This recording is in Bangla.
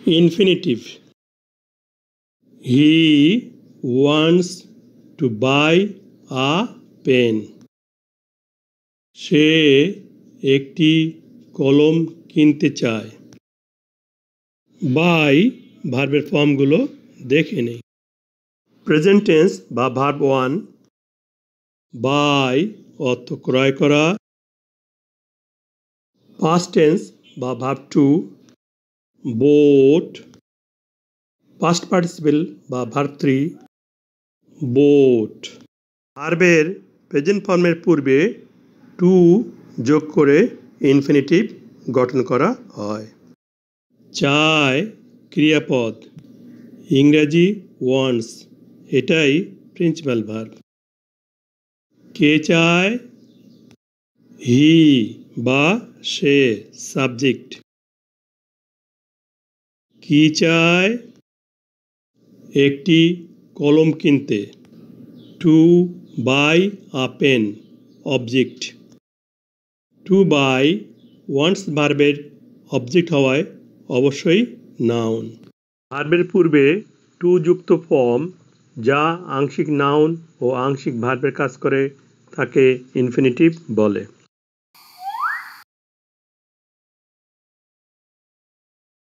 Infinitive. He wants to buy a pen. সে একটি কলম কিনতে চায়। বাই ভার্বের ফর্মগুলো দেখে নেই। প্রেজেন্ট টেন্স বা ভার্ব 1, বাই অর্থ ক্রয় করা। পাস্ট টেন্স বা ভার্ব 2, বোট। পাস্ট পার্টিসিপেল বা ভার্ব 3, বোট। ভার্বের প্রেজেন্ট ফর্মের পূর্বে টু যোগ করে ইনফিনিটিভ গঠন করা হয়। চায় ক্রিয়াপদ, ইংরাজি ওয়ান্টস, এটাই প্রিন্সিপাল ভার্ব। কে চায়? হি বা সে সাবজেক্ট। কি চায়? একটি কলম কিনতে। To buy a pen object. To buy wants ভার্বের অবজেক্ট হওয়ায় অবশ্যই নাউন। ভার্বের পূর্বে টু যুক্ত ফর্ম যা আংশিক নাউন ও আংশিক ভার্বের কাজ করে তাকে ইনফিনিটিভ বলে।